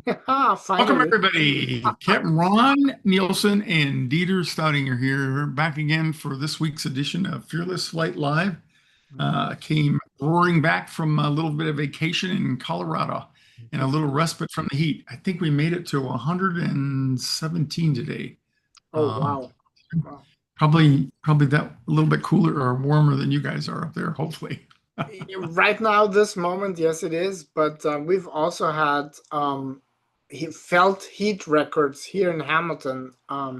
Welcome, Finally. everybody. Capt Ron Nielsen and Dieter Staudinger here, back again for this week's edition of Fearless Flight Live. Came roaring back from a little bit of vacation in Colorado and a little respite from the heat. I think we made it to 117 today. Oh, Uh, wow. Wow. probably that a little bit cooler or warmer than you guys are up there, hopefully. Right now, this moment, yes, it is. But we've also had felt heat records here in Hamilton. Uh,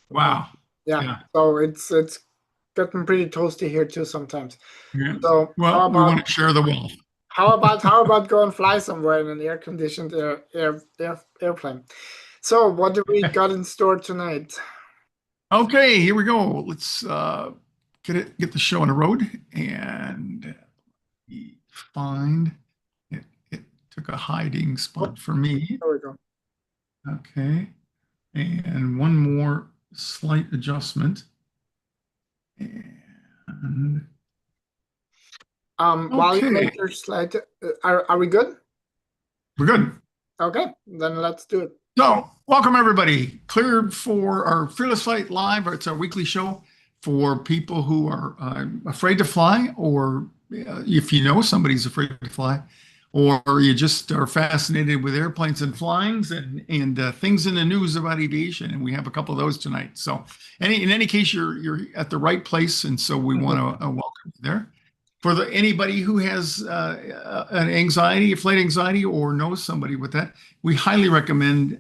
Wow. yeah, Yeah. so it's gotten pretty toasty here too sometimes. Yeah. So Well, we want to share the wealth. how about go and fly somewhere in an air-conditioned airplane? So what do we got in store tonight? Okay, here we go. Let's get the show on the road and find it. It took a hiding Oh, spot for me. there we go. Okay, and one more slight adjustment. And While you okay, make your slide, are we good? we're good. Okay, then let's do it. So, welcome everybody. Cleared for our Fearless Flight Live. It's our weekly show for people who are afraid to fly, or if you know somebody's afraid to fly, or you just are fascinated with airplanes and flyings and things in the news about aviation. And we have a couple of those tonight. So, in any case, you're at the right place, and so we want to welcome you there. For anybody who has an anxiety, a flight anxiety, or knows somebody with that, we highly recommend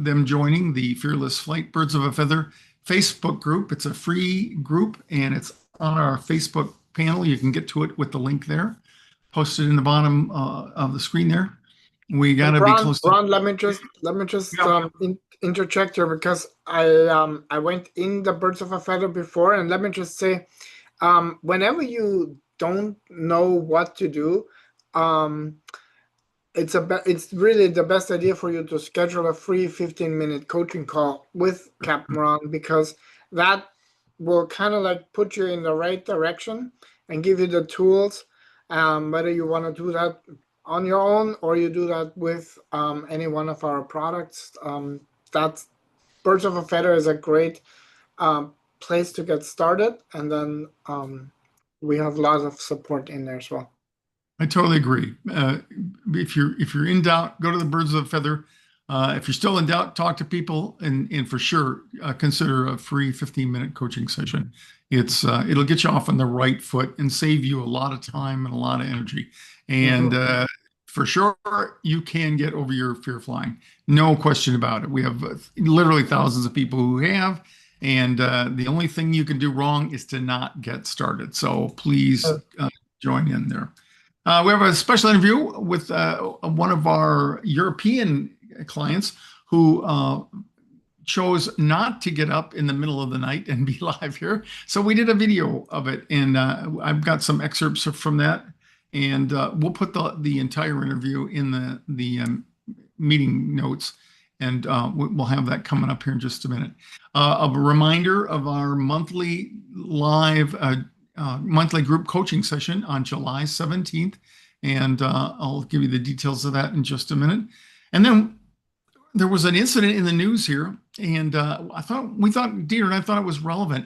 them joining the Fearless Flight Birds of a Feather Facebook group. It's a free group and it's on our Facebook panel. You can get to it with the link there, posted in the bottom of the screen there. We got And to be close to. Ron, let me just Yeah. interject here because I went in the Birds of a Feather before, and let me just say, whenever you don't know what to do, um, it's really the best idea for you to schedule a free 15-minute coaching call with Capt Ron, because that will kind of like put you in the right direction and give you the tools, whether you want to do that on your own or you do that with any one of our products. That's Birds of a Feather is a great place to get started, and then we have lots of support in there as well. I totally agree. If you're in doubt, go to the Birds of a Feather. If you're still in doubt, talk to people, and for sure consider a free 15-minute coaching session. It'll get you off on the right foot and save you a lot of time and a lot of energy. And Mhm. for sure, you can get over your fear of flying. No question about it. We have literally thousands of people who have, and the only thing you can do wrong is to not get started. So please join in there. We have a special interview with one of our European clients who chose not to get up in the middle of the night and be live here. So we did a video of it, and I've got some excerpts from that, and we'll put the entire interview in the meeting notes, and we'll have that coming up here in just a minute. A reminder of our monthly group coaching session on July 17th. And I'll give you the details of that in just a minute. And then there was an incident in the news here, and Dieter and I thought it was relevant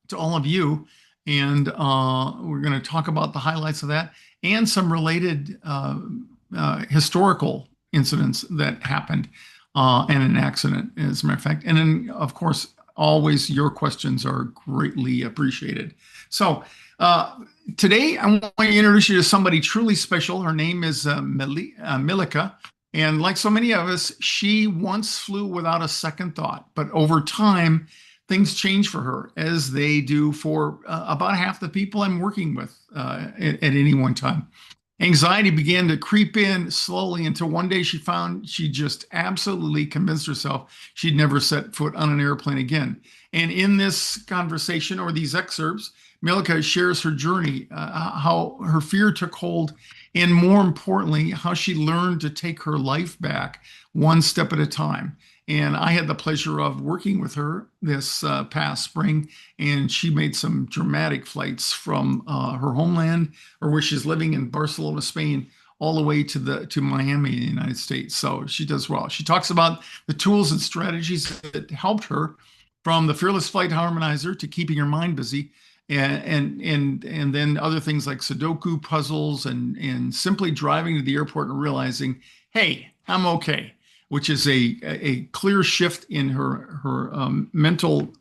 to all of you. And we're going to talk about the highlights of that and some related historical incidents that happened and an accident, as a matter of fact. And then, of course, always your questions are greatly appreciated. So today I want to introduce you to somebody truly special. Her name is Milika. And like so many of us, she once flew without a second thought. But over time, things change for her, as they do for about half the people I'm working with at any one time. Anxiety began to creep in slowly until one day she just absolutely convinced herself she'd never set foot on an airplane again. And in this conversation, or these excerpts, Milika shares her journey, how her fear took hold, and more importantly, how she learned to take her life back one step at a time. And I had the pleasure of working with her this past spring, and she made some dramatic flights from her homeland, or where she's living in Barcelona, Spain, all the way to Miami in the United States. So she does well. She talks about the tools and strategies that helped her, from the Fearless Flight Harmonizer to keeping your mind busy, and then other things like Sudoku puzzles, and simply driving to the airport and realizing, hey, I'm okay, which is a clear shift in her mental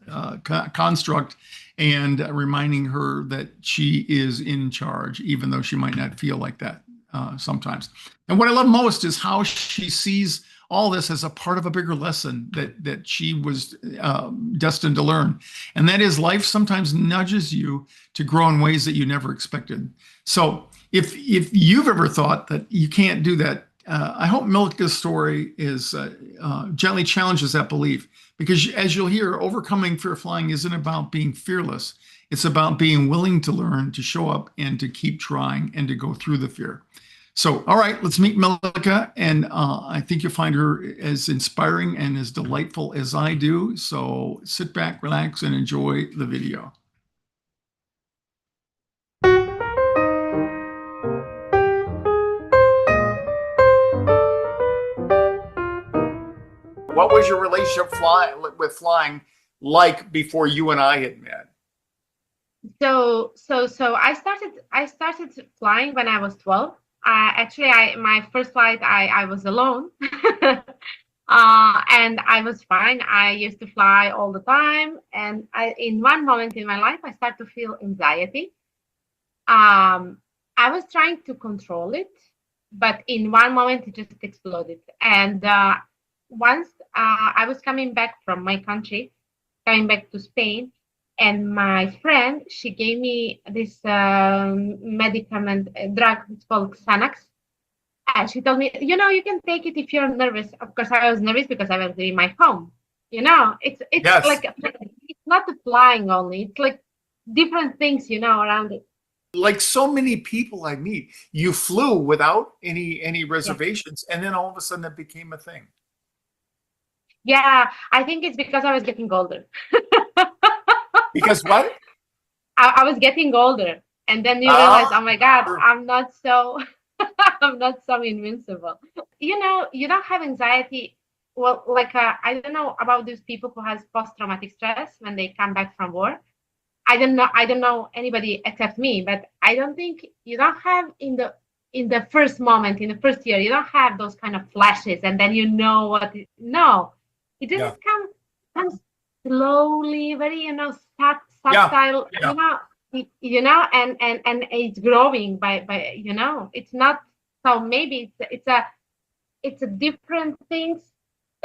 construct, and reminding her that she is in charge, even though she might not feel like that sometimes. And what I love most is how she sees all this as a part of a bigger lesson that she was destined to learn. And that is, life sometimes nudges you to grow in ways that you never expected. So if you've ever thought that you can't do that, I hope Milka's story is gently challenges that belief. Because as you'll hear, overcoming fear of flying isn't about being fearless. It's about being willing to learn, to show up, and to keep trying, and to go through the fear. So, all right, let's meet Milka, and I think you'll find her as inspiring and as delightful as I do. So sit back, relax, and enjoy the video. What was your relationship with flying like before you and I had met? So I started flying when I was 12. Actually, my first flight, I was alone, and I was fine. I used to fly all the time, and in one moment in my life, I started to feel anxiety. I was trying to control it, but in one moment, it just exploded. And once I was coming back from my country, coming back to Spain, and my friend, she gave me this medicament, drug, it's called Xanax. And she told me, you can take it if you're nervous. Of course, I was nervous because I was in my home. It's Yes. like, it's not the flying only. It's like different things, around it. Like so many people I meet, you flew without any reservations, and then all of a sudden it became a thing. Yeah, I think it's because I was getting older. Because what? I was getting older, and then you realize, oh my God, I'm not so invincible. You don't have anxiety. Well, like I don't know about these people who has post-traumatic stress when they come back from war. I don't know anybody except me, but I don't think you don't have in the first moment, in the first year, you don't have those kind of flashes, and then no, it just comes slowly, very subtle, yeah. And it's growing by it's not, so maybe it's a different things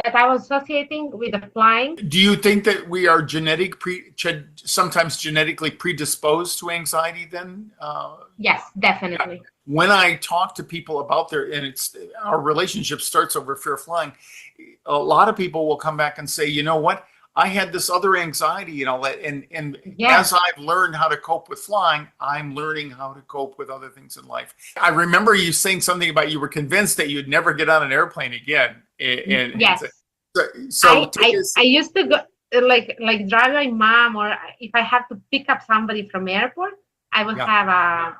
that I was associating with the flying. Do you think that we are sometimes genetically predisposed to anxiety then? Yes, definitely. When I talk to people about our relationship starts over fear of flying, a lot of people will come back and say, you know what? I had this other anxiety and all that. And as I've learned how to cope with flying, I'm learning how to cope with other things in life. I remember you saying something about you were convinced that you'd never get on an airplane again. Yes. So I used to go like drive my mom, or if I have to pick up somebody from airport, I would have I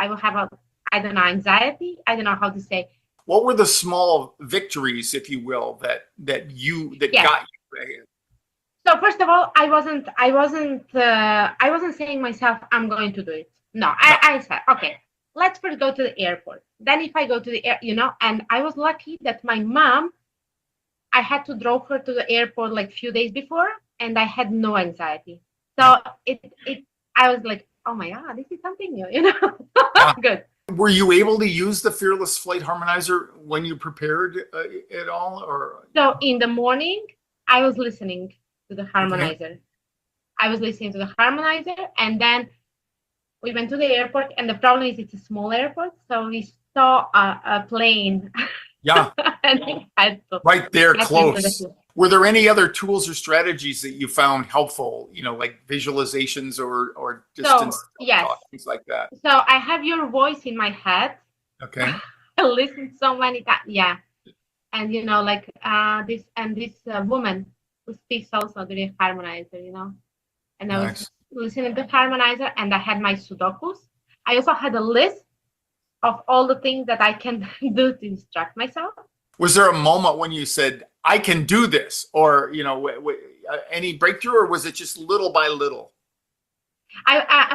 will have I don't know, anxiety. I don't know how to say. What were the small victories, if you will, that got you there? So first of all, I wasn't saying myself, I'm going to do it. No, I said, okay, let's first go to the airport. Then if I go to the and I was lucky that my mom, I had to drove her to the airport like few days before, and I had no anxiety. So I was like, oh my God, this is something new, Good. Were you able to use the Fearless Flight Harmonizer when you prepared at all, or? So in the morning, I was listening to the harmonizer. Okay. I was listening to the harmonizer, and then we went to the airport. And the problem is it's a small airport, so we saw a plane. Yeah. And we had to right there, close. Were there any other tools or strategies that you found helpful? Like visualizations or distance talk, things like that. So I have your voice in my head. Okay. I listened so many times. Yeah. And this woman who speaks also the harmonizer, and I was listening to the harmonizer, and I had my Sudokus. I also had a list of all the things that I can do to distract myself. Was there a moment when you said, I can do this, or, any breakthrough, or was it just little by little?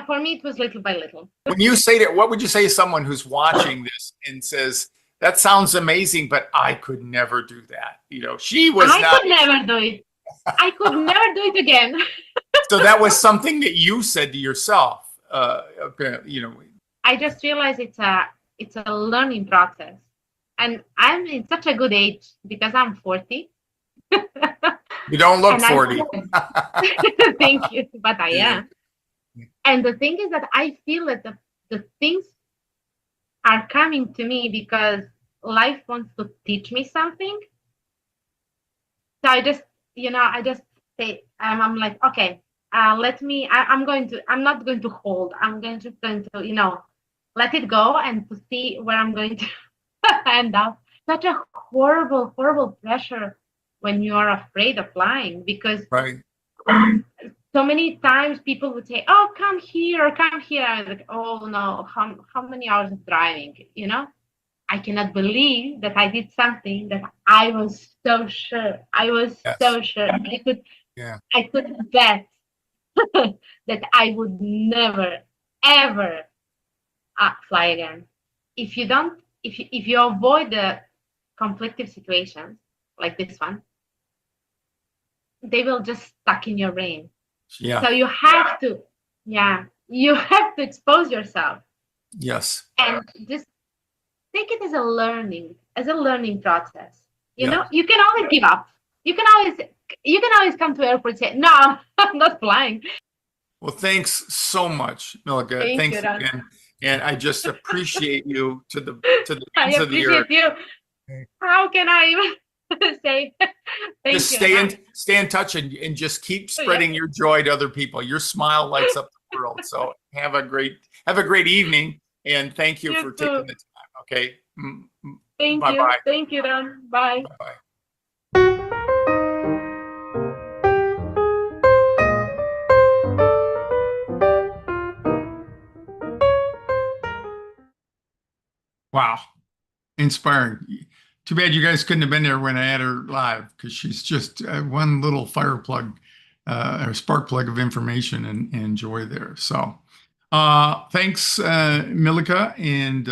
For me, it was little by little. When you say that, what would you say to someone who's watching this and says, that sounds amazing, but I could never do that? She was I could never do it. I could never do it again. So that was something that you said to yourself, I just realized it's a learning process. And I'm in such a good age because I'm 40. You don't look 40. Thank you, but I am. And the thing is that I feel that the things are coming to me because life wants to teach me something. So I just say, I'm like, okay, I'm not going to hold. I'm going to, let it go and to see where I'm going to end up. Such a horrible, horrible pressure when you are afraid of flying, because right. So many times people would say, oh, come here. I was like, oh no, how many hours of driving, I cannot believe that I did something that I was so sure. So sure. I could bet that I would never, ever fly again. If you avoid the conflictive situations like this one, they will just stuck in your brain. Yeah. So you have to expose yourself. Yes. And just take it as a learning process. You know, you can always give up. You can always come to airport and say, no, I'm not flying. Well, thanks so much, Milica. Thanks again. And I just appreciate you to the ends of the earth. I appreciate you. How can I even say thank just you? Stay in touch and just keep spreading your joy to other people. Your smile lights up the world. So have a great evening, and thank you for taking the time. Okay. Thank you. Thank you, Ron. Bye. Bye. Wow. Inspiring. Too bad you guys couldn't have been there when I had her live, because she's just one little fire plug or spark plug of information and joy there. So thanks, Milica, and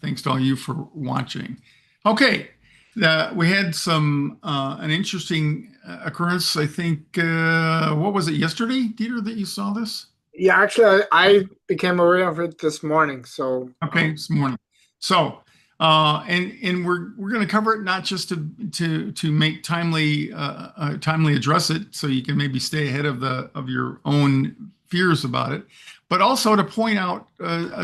thanks to all you for watching. Okay. We had an interesting occurrence, I think, what was it, yesterday, Dieter, that you saw this? Yeah, actually, I became aware of it this morning. So okay, this morning. So, and we're going to cover it not just to make timely address it, so you can maybe stay ahead of your own fears about it, but also to point out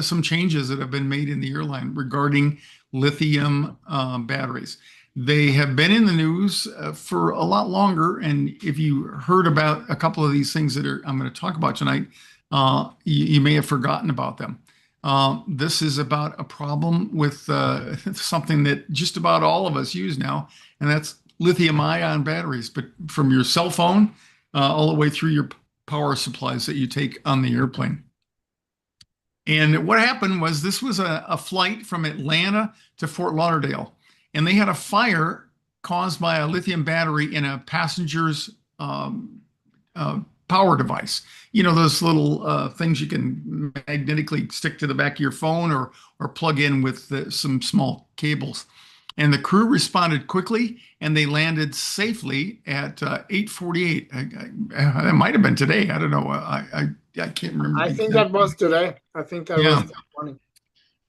some changes that have been made in the airline regarding lithium batteries. They have been in the news for a lot longer, and if you heard about a couple of these things that I'm going to talk about tonight, you may have forgotten about them. This is about a problem with something that just about all of us use now, and that's lithium-ion batteries, but from your cell phone all the way through your power supplies that you take on the airplane. And what happened was this was a flight from Atlanta to Fort Lauderdale, and they had a fire caused by a lithium battery in a passenger's power device. You know, those little things you can magnetically stick to the back of your phone or plug in with some small cables. And the crew responded quickly, and they landed safely at 8:48. It might have been today. I don't know. I can't remember. I think that was today. I think that was this morning.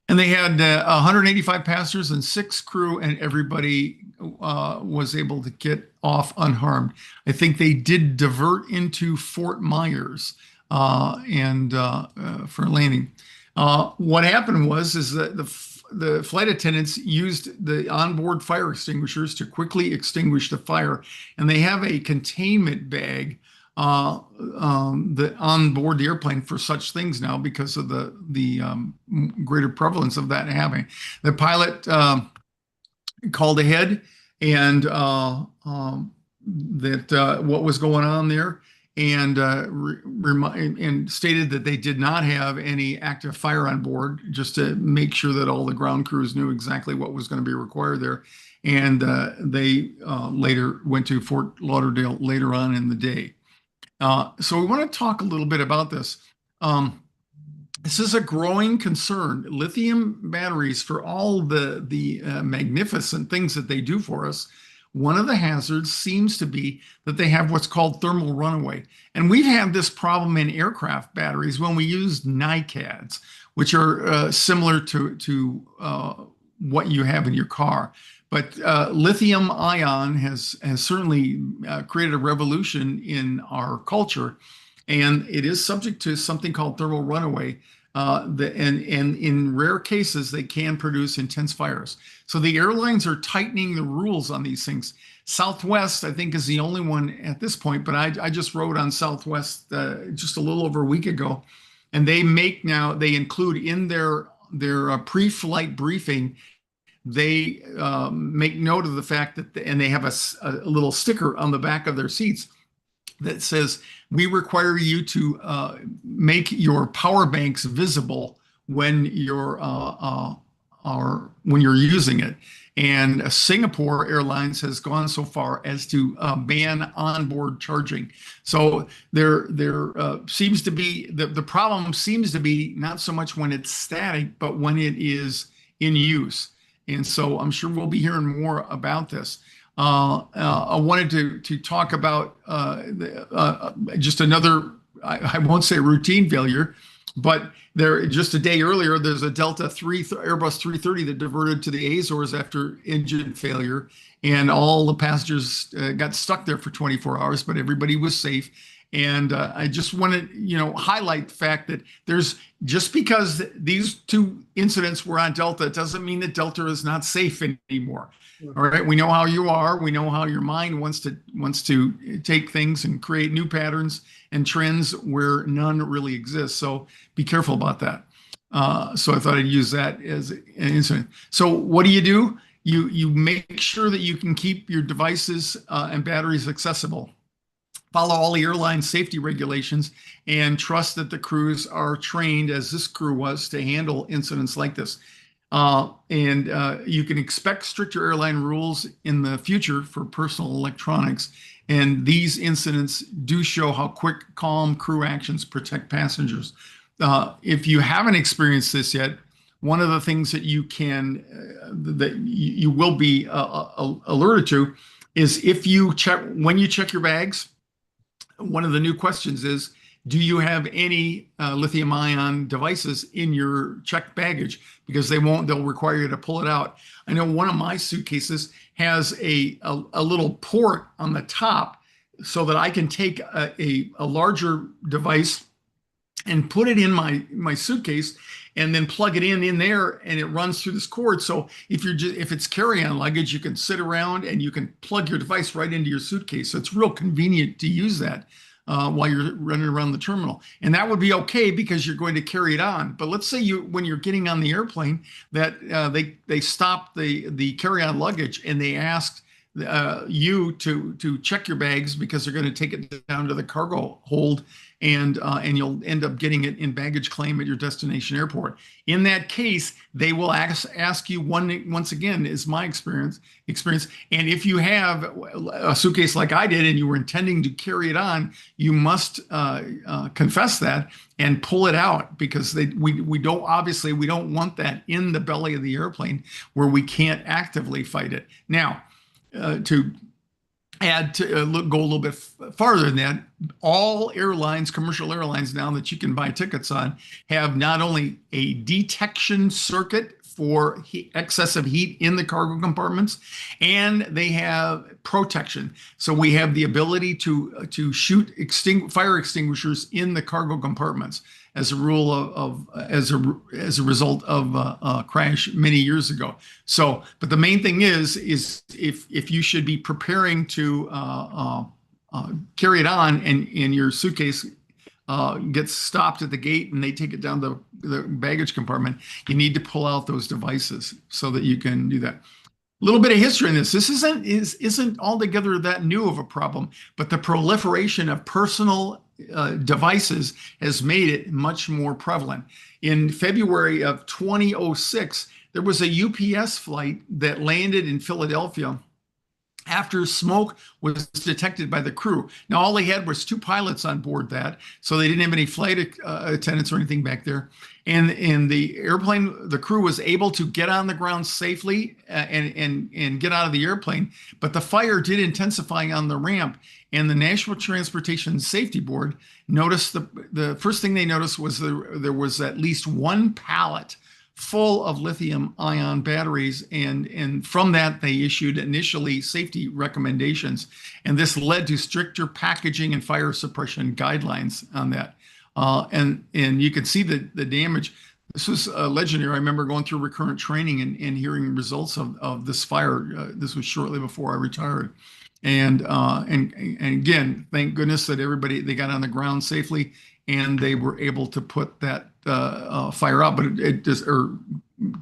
And they had 185 passengers and 6 crew, and everybody was able to get off unharmed. I think they did divert into Fort Myers and for landing. What happened was that the flight attendants used the onboard fire extinguishers to quickly extinguish the fire, and they have a containment bag on board the airplane for such things now because of the greater prevalence of that happening. The pilot called ahead and that what was going on there, and and stated that they did not have any active fire on board, just to make sure that all the ground crews knew exactly what was going to be required there. And they later went to Fort Lauderdale later on in the day. So we want to talk a little bit about this. This is a growing concern. Lithium batteries, for all the magnificent things that they do for us, one of the hazards seems to be that they have what's called thermal runaway. And we've had this problem in aircraft batteries when we use NiCads, which are similar to what you have in your car. But lithium ion has certainly created a revolution in our culture, and it is subject to something called thermal runaway. And in rare cases, they can produce intense fires. So the airlines are tightening the rules on these things. Southwest, I think, is the only one at this point, but I just wrote on Southwest just a little over a week ago, and they include in their pre-flight briefing, they make note of the fact that, and they have a little sticker on the back of their seats that says, we require you to make your power banks visible when you're using it. And Singapore Airlines has gone so far as to ban onboard charging. So there seems to be the problem seems to be not so much when it's static, but when it is in use. And so I'm sure we'll be hearing more about this. I wanted to talk about just another, I won't say routine failure, but just a day earlier, there's a Airbus 330 that diverted to the Azores after engine failure, and all the passengers got stuck there for 24 hours, but everybody was safe. And I just want to, highlight the fact that just because these two incidents were on Delta, it doesn't mean that Delta is not safe anymore. All right, we know how you are. We know how your mind wants to take things and create new patterns and trends where none really exist. So be careful about that. So I thought I'd use that as an incident. So what do? You make sure that you can keep your devices and batteries accessible. Follow all the airline safety regulations and trust that the crews are trained, as this crew was, to handle incidents like this. And you can expect stricter airline rules in the future for personal electronics. And these incidents do show how quick, calm crew actions protect passengers. If you haven't experienced this yet, one of the things that you will be alerted to is when you check your bags. One of the new questions is, do you have any lithium ion devices in your checked baggage? Because they'll require you to pull it out. I know one of my suitcases has a little port on the top so that I can take a larger device and put it in my suitcase and then plug it in there, and it runs through this cord. So if it's carry-on luggage, you can sit around and you can plug your device right into your suitcase. So it's real convenient to use that while you're running around the terminal. And that would be okay because you're going to carry it on. But let's say when you're getting on the airplane, that they stop the carry-on luggage and they ask you to check your bags because they're going to take it down to the cargo hold, and you'll end up getting it in baggage claim at your destination airport. In that case, they will ask you once again, is my experience. And if you have a suitcase like I did and you were intending to carry it on, you must confess that and pull it out, because we don't want that in the belly of the airplane where we can't actively fight it. Now, to add to go a little bit farther than that, all airlines, commercial airlines now that you can buy tickets on, have not only a detection circuit for excessive heat in the cargo compartments, and they have protection. So we have the ability to shoot fire extinguishers in the cargo compartments as a result of a crash many years ago. So, but the main thing is if you should be preparing to carry it on, and your suitcase gets stopped at the gate and they take it down the baggage compartment, you need to pull out those devices so that you can do that. little bit of history in this. This isn't altogether that new of a problem, but the proliferation of personal devices has made it much more prevalent. In February of 2006, there was a UPS flight that landed in Philadelphia after smoke was detected by the crew. Now, all they had was two pilots on board that, so they didn't have any flight attendants or anything back there. And the airplane, the crew was able to get on the ground safely and get out of the airplane, but the fire did intensify on the ramp. And the National Transportation Safety Board noticed the first thing they noticed was there was at least one pallet full of lithium-ion batteries, and from that they issued initially safety recommendations, and this led to stricter packaging and fire suppression guidelines on that. And you could see the damage. This was legendary. I remember going through recurrent training and hearing results of this fire. This was shortly before I retired. And again, thank goodness that they got on the ground safely and they were able to put that fire out, but it just, or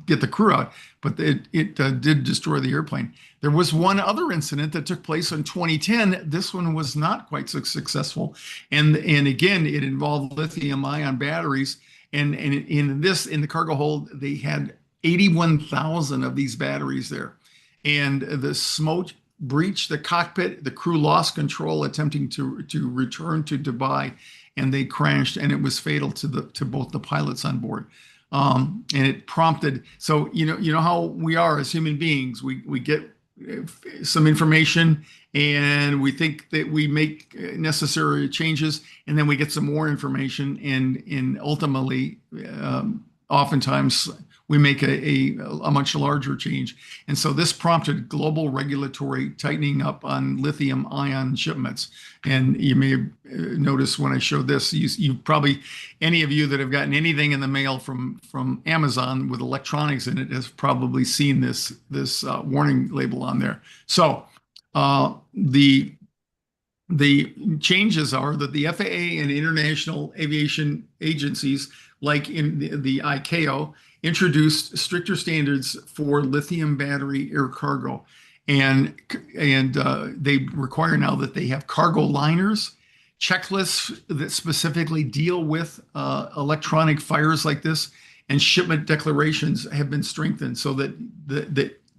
get the crew out, but it did destroy the airplane. There was one other incident that took place in 2010. This one was not quite so successful, and again, it involved lithium-ion batteries. And in the cargo hold, they had 81,000 of these batteries there, and the smoke breached the cockpit. The crew lost control, attempting to return to Dubai, and they crashed, and it was fatal to both the pilots on board. And it prompted, so you know how we are as human beings. We get some information and we think that we make necessary changes, and then we get some more information, and ultimately, oftentimes we make a much larger change. And so this prompted global regulatory tightening up on lithium-ion shipments. And you may have noticed when I showed this, you probably, any of you that have gotten anything in the mail from Amazon with electronics in it has probably seen this warning label on there. So the changes are that the FAA and international aviation agencies, like in the ICAO, introduced stricter standards for lithium battery air cargo, and they require now that they have cargo liners, checklists that specifically deal with electronic fires like this, and shipment declarations have been strengthened so that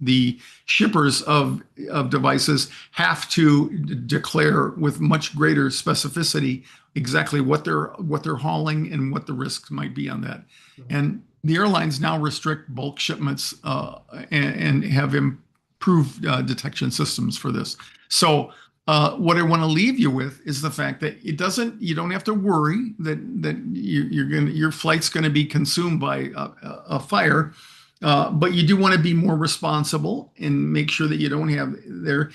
the shippers of devices have to declare with much greater specificity exactly what they're hauling and what the risks might be on that. And the airlines now restrict bulk shipments and have improved detection systems for this. So what I want to leave you with is the fact that you don't have to worry that your flight's going to be consumed by a fire, but you do want to be more responsible and make sure that you don't have there.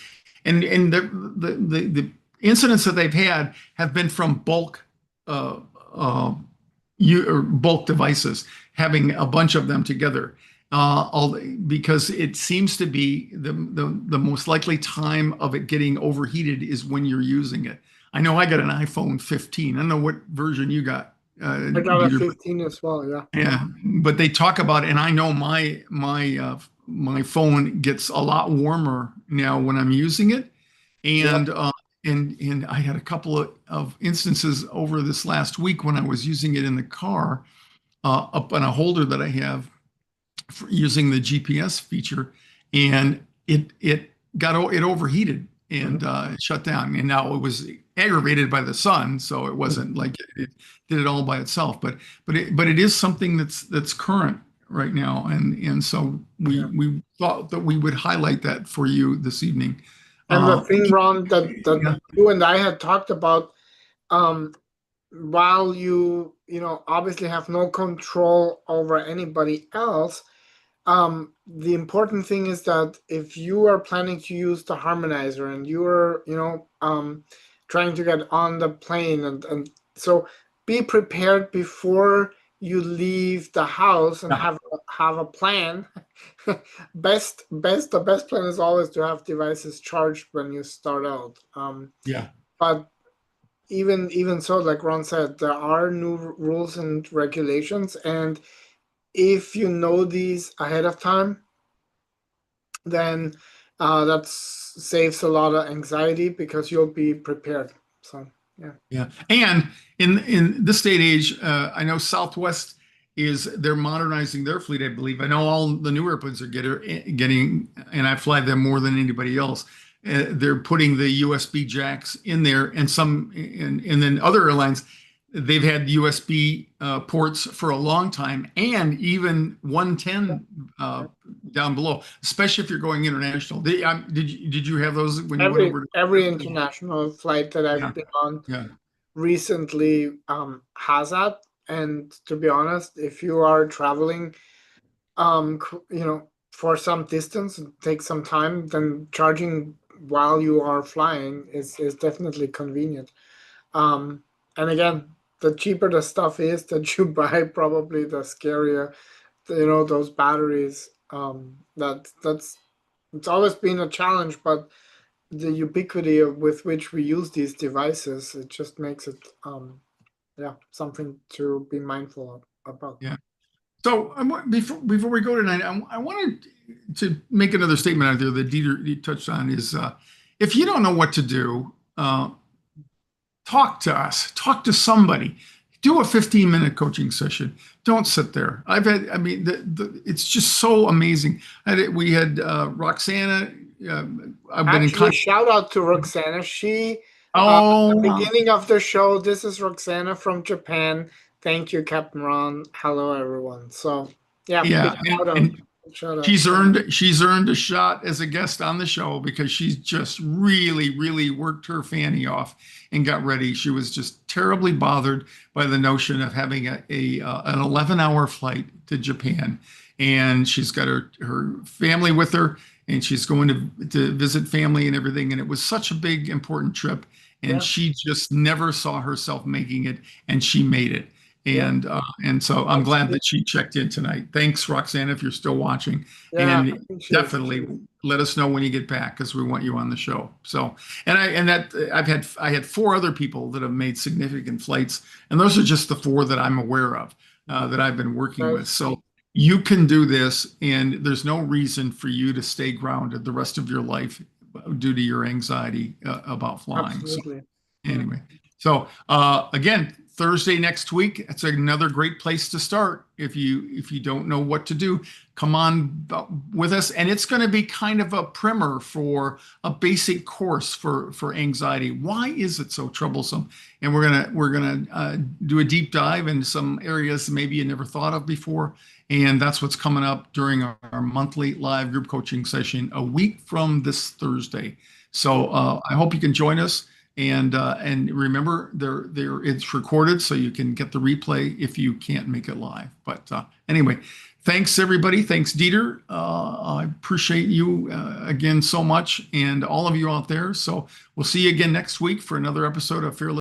And the incidents that they've had have been from bulk devices, having a bunch of them together, because it seems to be the most likely time of it getting overheated is when you're using it. I know I got an iPhone 15. I don't know what version you got. I got a 15 as well. Yeah. Yeah, but they talk about it, and I know my phone gets a lot warmer now when I'm using it, and Yep. And I had a couple of instances over this last week when I was using it in the car, up on a holder that I have for using the GPS feature, and it overheated and it shut down. And now it was aggravated by the sun, so it wasn't like it did it all by itself. But it is something that's current right now, and so we thought that we would highlight that for you this evening. And the thing, Ron, that you and I had talked about, while you obviously have no control over anybody else, the important thing is that if you are planning to use the harmonizer and you're trying to get on the plane, and so be prepared before you leave the house and have a plan. The best plan is always to have devices charged when you start out. But even so, like Ron said, there are new rules and regulations, and if you know these ahead of time, then that saves a lot of anxiety because you'll be prepared. So yeah. Yeah. And in this day and age, I know Southwest they're modernizing their fleet, I believe. I know all the new airplanes are getting, and I fly them more than anybody else. They're putting the USB jacks in there, and then other airlines, they've had USB ports for a long time, and even 110 down below, especially if you're going international. Did you have those when you went over Every international flight that I've been on Yeah. recently has that. And to be honest, if you are traveling, for some distance, and take some time, then charging while you are flying is definitely convenient. And again, the cheaper the stuff is that you buy, probably the scarier, those batteries. That's it's always been a challenge, but the ubiquity with which we use these devices, it just makes it something to be mindful about. Yeah. So before we go tonight, I wanted to make another statement out there that Dieter touched on is if you don't know what to do, talk to us, talk to somebody, do a 15-minute coaching session. Don't sit there. It's just so amazing. We had Roxana. I've been in contact. Shout out to Roxana. She, at the beginning of the show, this is Roxana from Japan. Thank you, Capt Ron. Hello, everyone. So, yeah. She's earned a shot as a guest on the show because she's just really, really worked her fanny off and got ready. She was just terribly bothered by the notion of having an 11-hour flight to Japan, and she's got her family with her, and she's going to visit family and everything. And it was such a big, important trip, and she just never saw herself making it, and she made it. And so I'm glad that she checked in tonight. Thanks, Roxanne, if you're still watching. And definitely let us know when you get back because we want you on the show. So, I had 4 other people that have made significant flights, and those are just the 4 that I'm aware of that I've been working with. So you can do this, and there's no reason for you to stay grounded the rest of your life due to your anxiety about flying. Absolutely. So, anyway, so again, Thursday next week, it's another great place to start. If you don't know what to do, come on with us, and it's going to be kind of a primer for a basic course for anxiety. Why is it so troublesome? And we're gonna do a deep dive in some areas maybe you never thought of before, and that's what's coming up during our monthly live group coaching session a week from this Thursday. So I hope you can join us. And remember, it's recorded, so you can get the replay if you can't make it live. But anyway, thanks everybody. Thanks, Dieter. I appreciate you again so much, and all of you out there. So we'll see you again next week for another episode of Fearless.